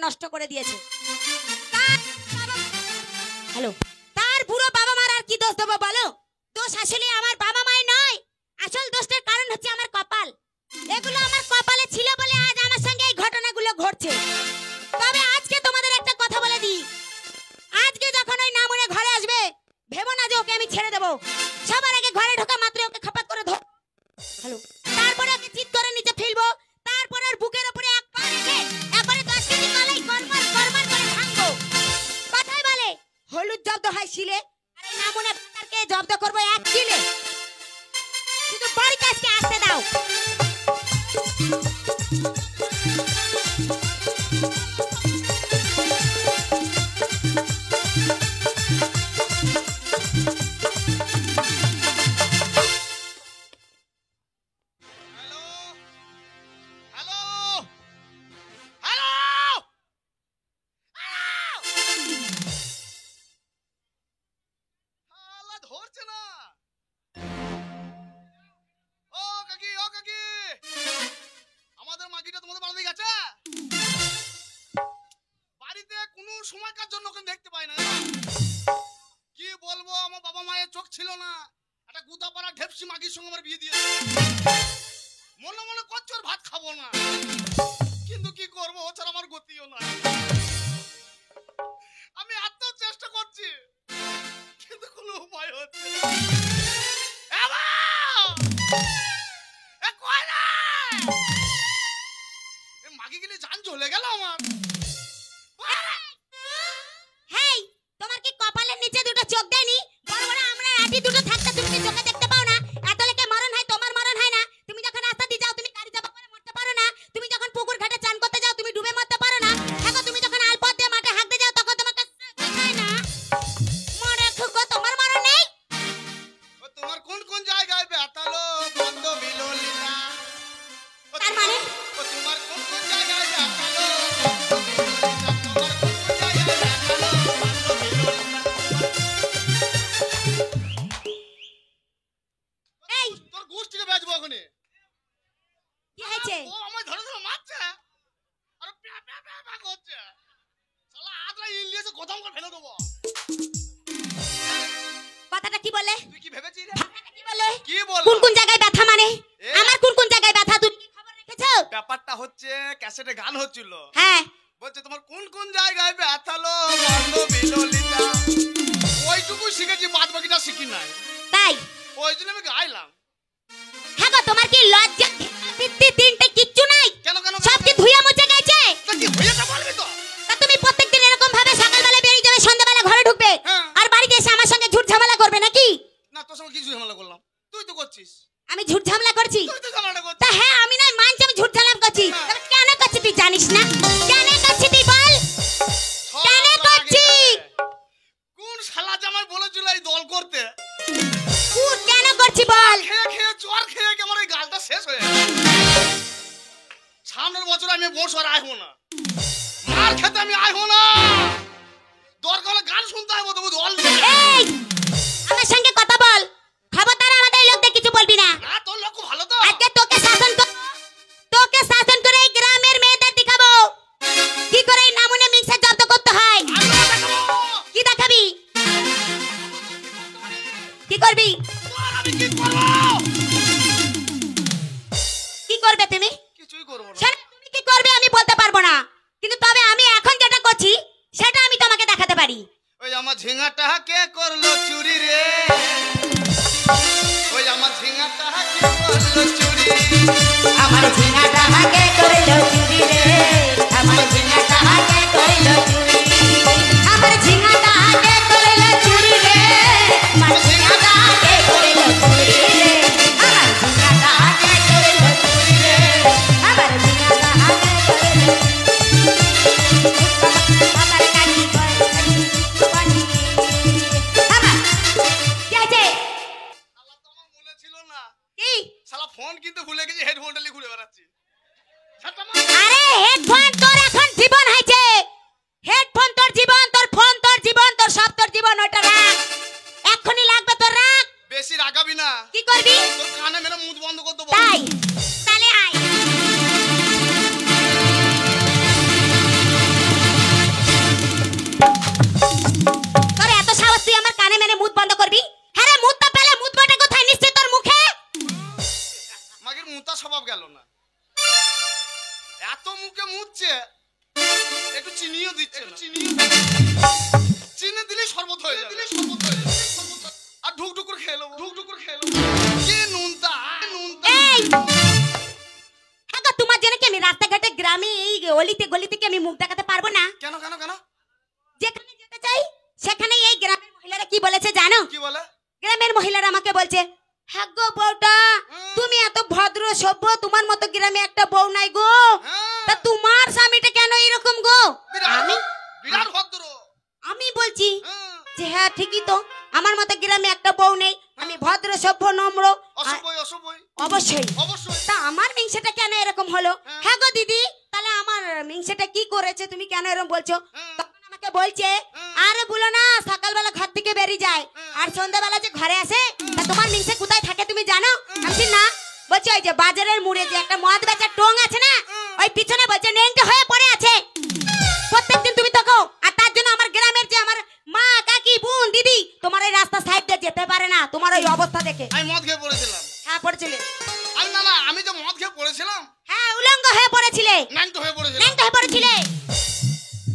নষ্ট করে দিয়েছে। হ্যালো, তার বুড়ো বাবা মার আর কি দোষ দেবো বলো? দোষ আসলে আমার বাবা মাই নয়, আসল দোষের কারণ হচ্ছে আমার কপাল। এগুলো আমার কপালে ছিল বলে আজ আমার সঙ্গে এই ঘটনাগুলো ঘটছে। তবে আজকে তোমাদের একটা কথা বলে দিই, আজকে যখন ওই নামুনে ঘরে আসবে ভেবো না যে ওকে আমি ছেড়ে দেবো। সবার আগে ঘরে ঢোকা মাত্র ওকে খপাত করে ধর, হ্যালো, তারপরে ওকে চিৎ করে নিচে ফেলবো, তারপরে ওর বুকের উপরে এক পা রেখে একবারে 10 কেজি কলাই গরমার গরমার করে ভাঙবো। কথাই বলে হলুদ জব্দ হয় শিলে, আর এই নামুনে বাতারকে জব্দ করবো 1 কিলে। শুধু বাড়িতে আজকে আসতে দাও। সময়কার জন্য ওকে দেখতে পাই না। কি বলবো, আমার বাবা মায়ের চোখ ছিল না, একটা গুদাপাড়া ঢেপসি মাগির সঙ্গে আমার বিয়ে দিয়েছে। মনে মনে করছে ওর ভাত খাবো না, কিন্তু কি করবো, ও ছাড়া আমার গতিও না। আমি এত চেষ্টা করছি কিন্তু কোনো উপায় হচ্ছে না। মাগি গেলে জান চলে গেল আমার। হেই, তোমার কি কপালের নিচে দুটো চোখ দেয়নি? বড় বড় আমরা আটি দুটো থাকতে তুমি কি চোখে দেখতে পাও না? এত লেকে মরণ হয়, তোমার মরণ হয় না? তুমি যখন রাস্তা দিয়ে যাও তুমি গাড়ি চাপা করে মরতে পারো না? তুমি যখন পুকুর ঘাটে চান করতে যাও তুমি ডুবে মরতে পারো না? দেখো তুমি যখন আলপথ দিয়ে মাঠে হাঁকতে যাও তখন তোমাকে দেখায় না? মরে খুকো, তোমার মরণ নেই? ও তোমার কোন কোন জায়গায় ব্যথালো বন্ধ বিললিতা? তার মানে ও তোমার কোন কোন জায়গায় ব্যথালো বন্ধ বিললিতা? তোমার কোন কোন জায়গায় ব্যথালো বন্ধ বিললিতা? এই তোর গোষ্ঠীকে বেচবো ওখানে। কি হয়েছে? ও আমায় ধরে ধরে মারছে আর প্যা প্যা প্যা প্যা করছে। শালা আদরা ইলিয়েছে গদাম করে ফেলে দেবো। কথাটা কি বলে? তুই কি ভেবেছিস রে? কথাটা কি বলে? কি বল? কোন কোন জায়গায় ব্যথা মানে? আমার কোন কোন জায়গায় ব্যথা তুমি কি খবর রেখেছো? ব্যাপারটা হচ্ছে ক্যাসেটে গান হচ্ছিল। হ্যাঁ, বলছে তোমার কোন কোন জায়গায় ব্যথালো বন্ধ বিললিতা। ওইটুকু শিখেছি, বাদ বাকিটা শিখি নাই। তাই? ওই জন্য আমি গাইলাম। হ্যাঁ গো, তোমার কি লজ্জা বৃত্তি তিনটে কিচ্ছু নাই? কেন কেন সব কি ধুইয়া মুছে গেছে? তা কি হয়েছে বলবি তো? তা তুমি প্রত্যেকদিন এরকম ভাবে সকালবেলা বেরিয়ে যাবে, সন্ধ্যাবেলা ঘরে ঢুকবে, হ্যাঁ। আর বাড়িতে এসে আমার সঙ্গে ঝুট ঝামেলা করবে নাকি? না, তোর সঙ্গে কিছু ঝামেলা করলাম, তুই তো করছিস। আমি ঝুট ঝামেলা করছি? তুই তো ঝামেলা করছিস। তা হ্যাঁ, আমি না মানছি আমি ঝুট ঝামেলা করছি। হ্যাঁ। তবে কেন করছি তুই জানিস না? কেন করছি তুই বল? কেন করছি? কোন শালা জামাই বলেছিল এই দল করতে? কুট কেন করছি বল? খেয়ে খেয়ে জ্বর খেয়ে কি আমার এই গালটা শেষ হয়ে গেল। সামনের বছর আমি বছর আইবো না, মার খেতে আমি আইবো না। দরকার হলে গান শুনতে হবে, তবু দল নেই। এই আমার সঙ্গে কথা বল, খবরদার আমাদের এই লোকদের কিছু বলবি না। না, তোর লোক খুব ভালো তো। আজকে তোকে শাসন করে এই গ্রামের মেয়েদের দেখাবো কি করে এই নামুনে মিক্সার জব্দ করতে হয়। আমি দেখাবো। কি দেখাবি? কি করবি? তোর আমি কি করবো? কি করবে তুমি? কিছুই করবো না। সেটা তুমি কি করবে আমি বলতে পারবো না, কিন্তু তবে আমি এখন যেটা করছি সেটা আমি তোমাকে দেখাতে পারি। ওই আমার ঝিঙাটা কে করলো চুরি রে, ওই আমার ঝিঙাটা কে করলো চুরি, আমার ঝিঙাটা হাকে কইলো চুরি রে, আমার ঝিঙাটা হাকে কইলো চুরি, আমার ঝিঙাটা হাকে কইলো চুরি রে, আমার ঝিঙাটা হাকে কইলো চুরি রে, আমার ঝিঙাটা হাকে কইলো চুরি রে, আমার ঝিঙাটা হাকে কইলো আমার কাকি কইলো পানি আমার কি আছে? শালা তো আমার মনে ছিল না। কি? শালা ফোন কিন্তু ভুলে গেছি, হেডফোনটা নিয়ে ঘুরে বেড়াচ্ছি। আরে হেডফোন তোর এখন জীবন হয়েছে, হেডফোন তোর জীবন, তোর ফোন তোর জীবন, তোর সব তোর জীবন। ওটা রাখ, এক্ষুনি লাগবে তোর, রাখ। বেশি রাগাবি না, কি করবি? তোর কানে মেরে মুখ বন্ধ করে দেবো। তাই? তাহলে আয়। চিনি দিলে শরবত হয়ে যাবে আর ঢুক করে খেয়ে নেবো কি নুনতা এই হ্যাঁ গো, তোমার জন্য কি আমি রাস্তাঘাটে গ্রামে এই অলিতে গলিতে কি আমি মুখ দেখাতে পারবো না? কেন যেখানে যেতে চাই সেখানে এই গ্রামের মহিলারা কি বলেছে জানো? কি বলে? গ্রামের মহিলারা আমাকে বলছে, হ্যাঁ গো বউটা, তুমি এত ভদ্র সভ্য, তোমার মতো গ্রামে একটা বউ নাই গো, তা তোমার স্বামীটা কেন এরকম গো? বিরাট ভদ্র। আমি বলছি যে হ্যাঁ ঠিকই তো, আমার মতো গ্রামে একটা বউ নেই, আমি ভদ্র সভ্য নম্র। অবশ্যই। তা আমার মিংসেটা কেন এরকম হলো? হ্যাঁ গো দিদি, তাহলে আমার মিংসেটা কি করেছে তুমি কেন এরকম বলছো? তখন আমাকে বলছে, আরে বলো না, সকালবেলা ঘর থেকে বেরিয়ে যায় আর সন্ধ্যাবেলা যে ঘরে আসে, তা তোমার মিংসে কোথায় থাকে তুমি জানো? আমি না বলছি ওই যে বাজারের মোড়ে যে একটা মদ বেচার টং আছে না, ওই পিছনে বলছে নেংটে হয়ে পড়ে আছে প্রত্যেকদিন তুমি তাকো। আর তার জন্য আমার গ্রামের যে আমার মা কাকি বোন দিদি তোমার এই রাস্তা সাইড দিয়ে যেতে পারে না, তোমার ওই অবস্থা দেখে। আমি মদ খেয়ে পড়েছিলাম। হ্যাঁ পড়েছিলে। আমি না আমি যে মদ খেয়ে পড়েছিলাম। হ্যাঁ উলঙ্গ হয়ে পড়েছিলে, ন্যাংটো হয়ে পড়েছিলাম। ন্যাংটো হয়ে পড়েছিলে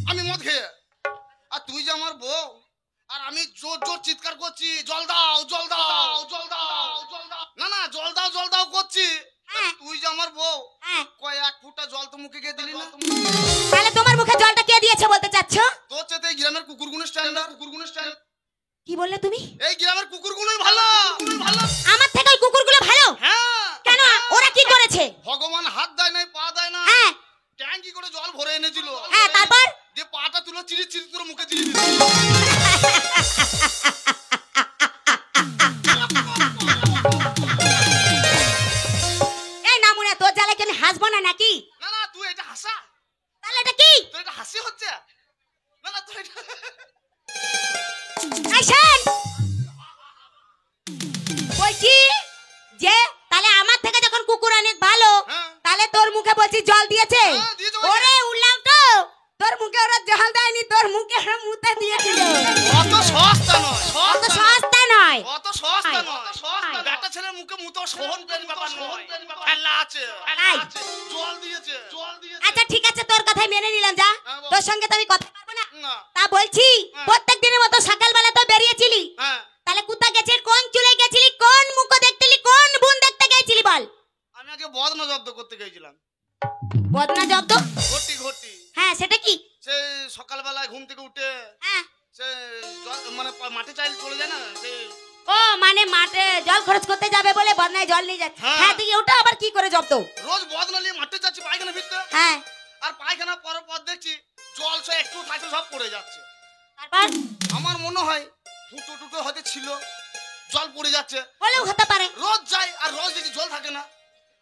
আমি মদ খেয়ে, আর তুই যে আমার বউ, আর আমি জোর জোর চিৎকার করছি, জল দাও জল দাও জল দাও জল দাও, না জল দাও করছি। হ্যাঁ। তুই যে আমার বউ, হ্যাঁ। কয় এক ফুটা জল তো মুখে গিয়ে দিলি না। তাহলে তোমার মুখে জলটা কে দিয়েছে বলতে চাচ্ছ? তোর চেয়ে এই গ্রামের কুকুরগুলো স্ট্যান্ডার্ড। কি বললে তুমি? এই গ্রামের কুকুরগুলোই ভালো। আমার থেকে ওই কুকুরগুলো ভালো? হ্যাঁ। কেন? ওরা কি করেছে? ভগবান হাত দেয় নাই, পা দেয় না। হ্যাঁ। ট্যাঙ্কি করে জল ভরে এনেছিল। হ্যাঁ তারপর? যে পাটা তুলে চিরি চিরি তোর মুখে দিয়ে দিল। এই নামুনা, তোর জ্বালায় কি আমি হাসবো না নাকি? না তুই এটা হাসা। তাহলে এটা কি? তোর এটা হাসি হচ্ছে। না তুই এটা আইসেন বলছি যে তাহলে আমার থেকে যখন কুকুর অনেক ভালো, হ্যাঁ। তাহলে তোর মুখে বলছি জল দিয়েছে? হ্যাঁ, দিয়েছে। ওরে উল্লাও তো, তোর মুখে ওরা জল দেয়নি, তোর মুখে ওরা মুতে দিয়েছিল। অত সস্তা নয়। অত সস্তা নয়। অত সস্তা আয়। নয়। আয়। বেটা ছেলের মুখে মুতো সহন পেন ব্যাপার নয়। খেলা আছে। আয়। জল দিয়েছে। আচ্ছা ঠিক আছে, তোর কথাই মেনে নিলাম, যা হ্যাঁ, বল। তোর সঙ্গে তো আমি কথা পারবো না। না। তা বলছি হ্যাঁ। প্রত্যেক দিনের মতো সকালবেলা তো বেরিয়েছিলি, হ্যাঁ। তাহলে কোথা গেছিস, কোন চুলে গেছিলি, কোন মুখ দেখতেলি, কোন বোন দেখতে গেছিলি বল? আমি আগে বদনা জব্দ করতে গেছিলাম। বদনা জব্দ? ঘটি। হ্যাঁ সেটা কি? সে সকালবেলায় ঘুম থেকে উঠে হ্যাঁ। সে মানে মাঠে চাইলে চলে যায় না, সে ও মানে মাঠে জল খরচ করতে যাবে বলে বদনায় জল নিয়ে যাচ্ছে। হ্যাঁ। হ্যাঁ তুই ওটা আবার কি করে জব্দ? রোজ বদনা নিয়ে মাঠে যাচ্ছি পায়খানা ফিরতে। হ্যাঁ আর পায়খানা পরের পর দেখছি জল সে একটু থাকলে সব পড়ে যাচ্ছে। তারপর? আমার মনে হয় ফুটো টুটো হয়তো ছিল, জল পড়ে যাচ্ছে। হলেও হতে পারে। রোজ যাই আর রোজ দেখি জল থাকে না।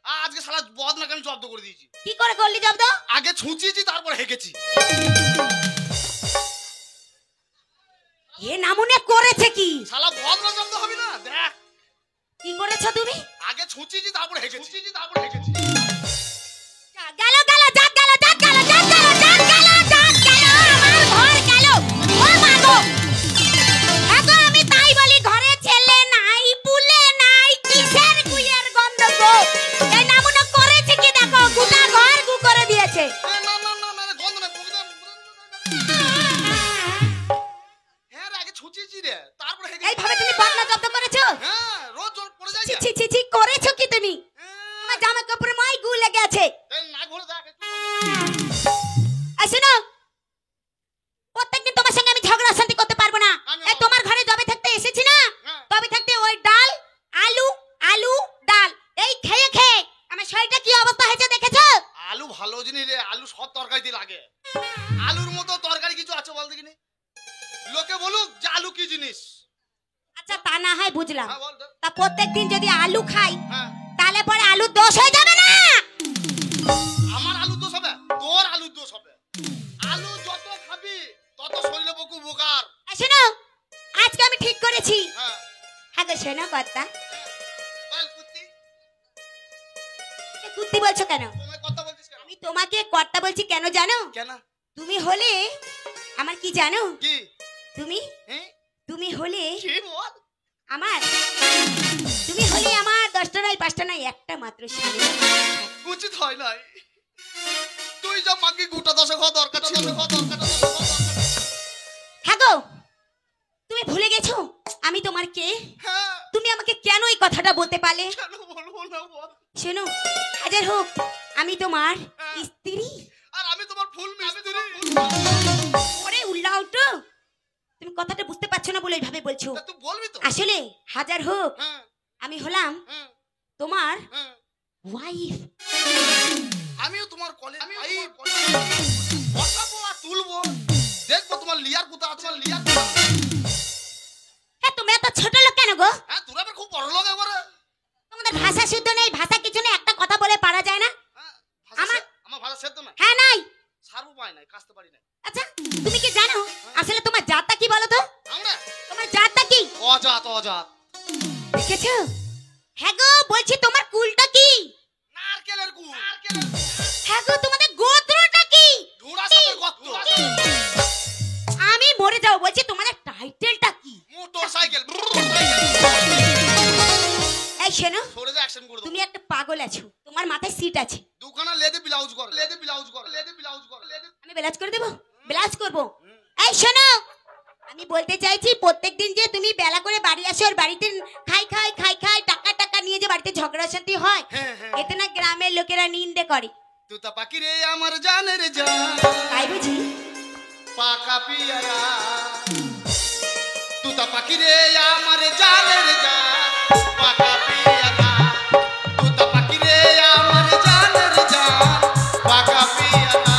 আর আজকে শালা বদনাকে আমি জব্দ করে দিয়েছি। কি করে করলি জব্দ? আগে ছুঁচিয়েছি তারপর হেঁকেছি। এ নামুনে করেছে কি? শালা বদনা জব্দ হবে না, দেখ কি করেছো তুমি? আগে ছুঁচিয়েছি তারপর হেঁকেছি। গেল গেল জাত গেল জাত গেল জাত গেল জাত গেল জাত গেল আমার ঘর গেল। ও মা গো, এখন আমি তাই বলি ঘরে ছেলে নাই, পুলে নাই, কিসের গুয়ের গন্ধ গো? এই নামুনে করেছে কি দেখো, গোটা ঘর গু করে দিয়েছে। না গন্ধ না বগদা। হ্যাঁ রে, আগে ছুঁচিয়েছি রে তারপর হেঁকেছি। এইভাবে তুমি বদনা জব্দ করেছো? হ্যাঁ, রোজ জল পড়ে যায়। ছি ছি ছি ছি, করেছো কি তুমি? হ্যাঁ, তোমার জামা কাপড়ে মাই গু লেগে আছে। এই না ঘুরে দেখ। আসে না, প্রত্যেকদিন তোমার সঙ্গে আমি ঝগড়া শান্তি করতে পারবো না। এই তোমার ঘরে জবে থাকতে এসেছি না, হ্যাঁ। তবে থাকতে ওই ডাল আলু আলু ডাল এই খেয়ে খেয়ে আমার শরীরটা কি অবস্থা হয়েছে দেখেছো? আলু ভালো জিনিস রে, আলু সব তরকারিতে লাগে। আলুর মতো তরকারি কিছু আছে বল দেখিনি? লোকে বলুক যে আলু কি জিনিস। আচ্ছা তা না হয় বুঝলাম, হ্যাঁ বল। তা প্রত্যেকদিন যদি আলু খাই হ্যাঁ, তাহলে পরে আলুর দোষ হয়ে যাবে না? আমার আলু দোষ হবে, তোর আলু দোষ হবে। আলু যত খাবি তত শরীরে বকু বোকার। আসে না, আজকে আমি ঠিক করেছি। হ্যাঁ, হ্যাঁ গো শোনো কথা, বল কুত্তি, কুত্তি বলছো কেন? তুমি কথা বলছিস কেন? আমি তোমাকে কর্তা বলছি কেন জানো? কেন? তুমি হলে আমার কি জানো? কি? তুমি হ্যাঁ, তুমি হলে কি বল? আমার, তুমি হলে আমার 10টা নয় 5টা নয় একটা মাত্র শাড়ি। উচিত হয় নাই। তুই যা মাকে গোটা দশে খাওয়া দরকার ছিল। গো, তুমি ভুলে গেছো আমি তোমার কে? হ্যাঁ তুমি আমাকে কেন এই কথাটা বলতে পারলে? কেন বলবো না বল। শোনো, হাজার হোক আমি তোমার স্ত্রী। আর আমি তোমার ফুল মিস্ত্রি। ওরে উল্লাও তো, তুমি কথাটা বুঝতে পারছো না বলে এইভাবে বলছো। তা তুই বলবি তো। আসলে হাজার হোক হ্যাঁ আমি হলাম হ্যাঁ তোমার হ্যাঁ ওয়াইফ। আমিও তোমার কলেজ বসাবো আর তুলবো, দেখবো তোমার লিয়ার কোথা আছে। লিয়ার হ্যাঁ, তুমি এত ছোট লোক কেন গো? হ্যাঁ তোরা আবার খুব বড় লোক একবারে। তোমাদের ভাষা শুদ্ধ নেই, ভাষা কিছু নেই, একটা কথা বলে পারা যায় না? হ্যাঁ, আমার- আমার ভাষা সেদ্ধ না, হ্যাঁ নাই। সারবো পাই নাই, কাটতে পারি না আচ্ছা তুমি কি জানো আসলে তোমার জাতটা কি বলো তো? আমরা। তোমার জাতটা কি অজাত অজাত। দেখেছো? হ্যাঁ গো, বলছি তোমার কুলটা কি? নারকেলের কুল। হ্যাঁ গো, তোমাদের গোত্রটা কি? ঘোড়া সাপের গর্ত। আমি মরে যাও, বলছি তোমাদের টাইটেলটা কি? Motor cycle. এই শোনো, সরে যা, অ্যাকশন করে দাও। তুমি একটা পাগল আছো, তোমার মাথায় সিট আছে। দুখানা লেদে ব্লাউজ কর, লেদে ব্লাউজ কর, লেদে ব্লাউজ কর, লেদে। আমি ব্লাউজ করে দেবো? ব্লাউজ করবো? এই শোনো, আমি বলতে চাইছি প্রত্যেকদিন যে তুমি বেলা করে বাড়ি আসো আর বাড়িতে খাই খাই খাই খাই টাকা টাকা নিয়ে যে বাড়িতে ঝগড়া শান্তি হয়, হ্যাঁ হ্যাঁ। এতে না গ্রামের লোকেরা নিন্দে করে। তুতা পাখি রে আমার জানের জান, তাই বুঝি? পাকা পিয়ারা। তুতা পাখি রে আমার জানের জান, পাকা পিয়ারা। তুতা পাখি রে আমার জানের জান, পাকা পিয়ারা।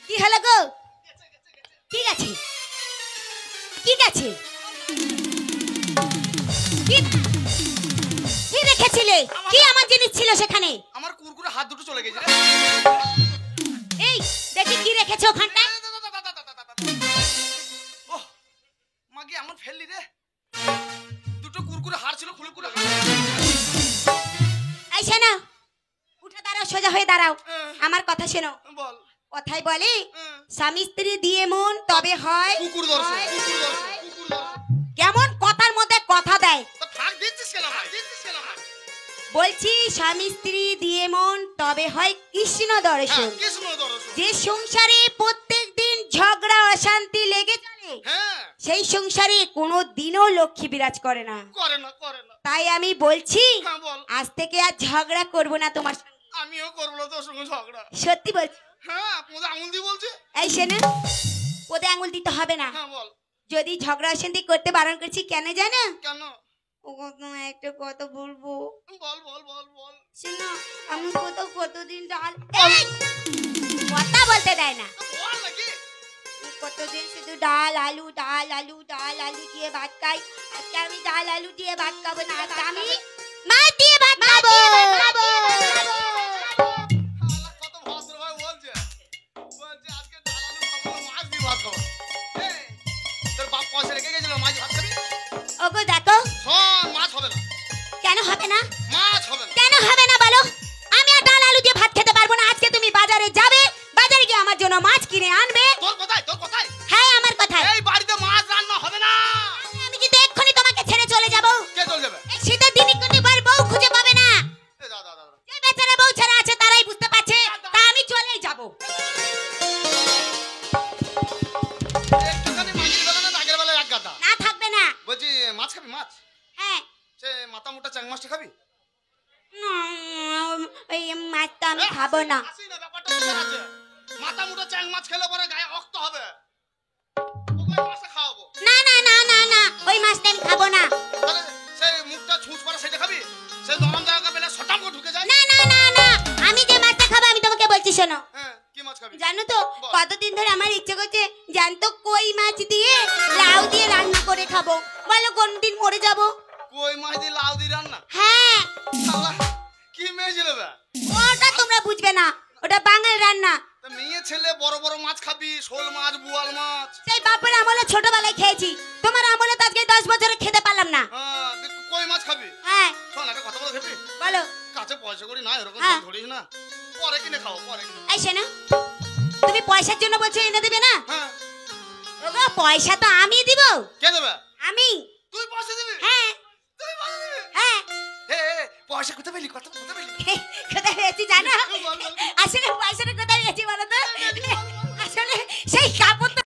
কি হলো গো? ঠিক আছে ঠিক আছে, কি- কি রেখেছিলে? কি আমার জিনিস ছিল সেখানে? আমার কুরকুরে হাত দুটো চলে গেছে রে। এই দেখি কি রেখেছো ওখানটায়। ওহ, মাগি আমার ফেললি রে। দুটো কুরকুরে হার ছিল, খুলে খুলে হার। এই শোনো, উঠে দাঁড়াও, সোজা হয়ে দাঁড়াও, হ্যাঁ। আমার কথা শোনো। বল। কথাই বলে হ্যাঁ। স্বামী স্ত্রী দিয়ে মন তবে হয়। কুকুর দর্শন, হয়। কুকুর দর্শন, কুকুর দর্শন। কেমন কথার মধ্যে কথা দেয়। তা ফাঁক দিচ্ছিস কেন ভাই? দিচ্ছিস কেন ভাই? বলছি স্বামী স্ত্রী দিয়ে মন তবে হয় কৃষ্ণ হ্যাঁ, দর্শন। কৃষ্ণ দর্শন। যে সংসারে প্রত্যেক দিন ঝগড়া অশান্তি লেগে চলে, হ্যাঁ, সেই সংসারে কোনো দিনও লক্ষ্মী বিরাজ করে না। করে না, করে না। তাই আমি বলছি হ্যাঁ বল। আজ থেকে আর ঝগড়া করব না তোমার সঙ্গে। আমিও করবো না তোর সঙ্গে ঝগড়া। সত্যি বলছি। হ্যাঁ, পোদা আঙুল দিয়ে বলছে। এই শোনো, ওদের আঙুল দিতে হবে না। হ্যাঁ বল। যদি ঝগড়া অশান্তি করতে বারণ করছি কেন জানো? কেন? ও তোমায় একটা কথা বলবো। বল বল বল বল। শোনো, আমি কতদিন ডাল এই! কথা বলতে দেয় না। বল নাকি? কতদিন শুধু ডাল আলু ডাল আলু ডাল আলু দিয়ে ভাত খাই। আজকে আমি ডাল আলু দিয়ে ভাত খাবো না, আজকে আমি মাছ দিয়ে ভাত খাবো। শালা কত ভদ্র ভাই বলছে। বলছে আজকে ডাল আলু খাবো না, মাছ দিয়ে ভাত খাবো। এই, তোর বাপ পয়সা রেখে গেছিল মাছ ভাত খাবি? ওগো দেখো, শোন, মাছ হবে না। কেন হবে না? মাছ হবে না। কেন হবে না বলো? আমি আর ডাল আলু দিয়ে ভাত খেতে পারবো না। আজকে তুমি বাজারে যাবে, বাজারে গিয়ে আমার জন্য মাছ কিনে আনবে। তোর কোথায়? তোর কোথায়? হ্যাঁ, আমার কথাই। এই বাড়িতে মাছ রান্না হবে না। আমি কিন্তু এক্ষুনি তোমাকে ছেড়ে চলে যাবো। কে চলে যাবে? এই শীতের দিনে কিন্তু বার বউ খুঁজে পাবে না। এ দাদা দাদা। যে বেচারা বউ ছাড়া আছে তারাই বুঝতে পারছে, তা আমি চলেই যাবো। একটুখানি মাগির বেলা না দাগের বেলা এক গাদা। না থাকবে না। বলছি মাছ খাবি মাছ? হ্যাঁ, সে মাথা মোটা চ্যাং মাছটা খাবি? ওই মাছটা আমি খাবো না। হাসি না, ব্যাপারটা বুঝে আছে। মাথা মোটা চ্যাং মাছ খেলে পরে গায়ে রক্ত হবে। ওকে মাছটা খাওয়াবো। না না না না না, ওই মাছটা আমি খাবো না। তাহলে সেই মুখটা ছুঁচ করে সেটা খাবি? সেই নরম জায়গা পেলে সটাম করে ঢুকে যায়। না না না না, আমি যে মাছটা খাবো আমি তোমাকে বলছি শোনো। হ্যাঁ, কি মাছ খাবি? জানো তো কতদিন ধরে আমার ইচ্ছে করছে জানতো কই মাছ দিয়ে লাউ দিয়ে রান্না করে খাবো। বলো কোন দিন মরে যাবো। কই মাছ দিয়ে লাউ দিয়ে রান্না? হ্যাঁ, শালা, কি মেয়ে ছেলে বে? ওটা তোমরা বুঝবে না, ওটা বাঙাল রান্না। তা মেয়ে ছেলে বড় বড় মাছ খাবি, শোল মাছ, বোয়াল মাছ। সেই বাপের আমলে ছোটবেলায় খেয়েছি, তোমার আমলে তো আজকে 10 বছরে খেতে পারলাম না। হ্যাঁ, কই মাছ খাবি? হ্যাঁ শোন, একটা কথা বলে খেপি। বলো। কাছে পয়সা করি না, এরকম হ্যাঁ। ধরিস না। পরে কিনে খাও, পরে কিনে। এই শোনো, তুমি পয়সার জন্য বলছো এনে দেবে না? হ্যাঁ, ওগো পয়সা তো আমি দিব। কে দেবে? আমি। তুই পয়সা দিবি? হ্যাঁ, পয়সা কোথায় পেলি কত কোথায় পেলি কোথায় পেয়েছি জানো? বল, বল, বল। আসলে পয়সাটা কোথায় পেয়েছি বলো তো? আসলে সেই কাপড়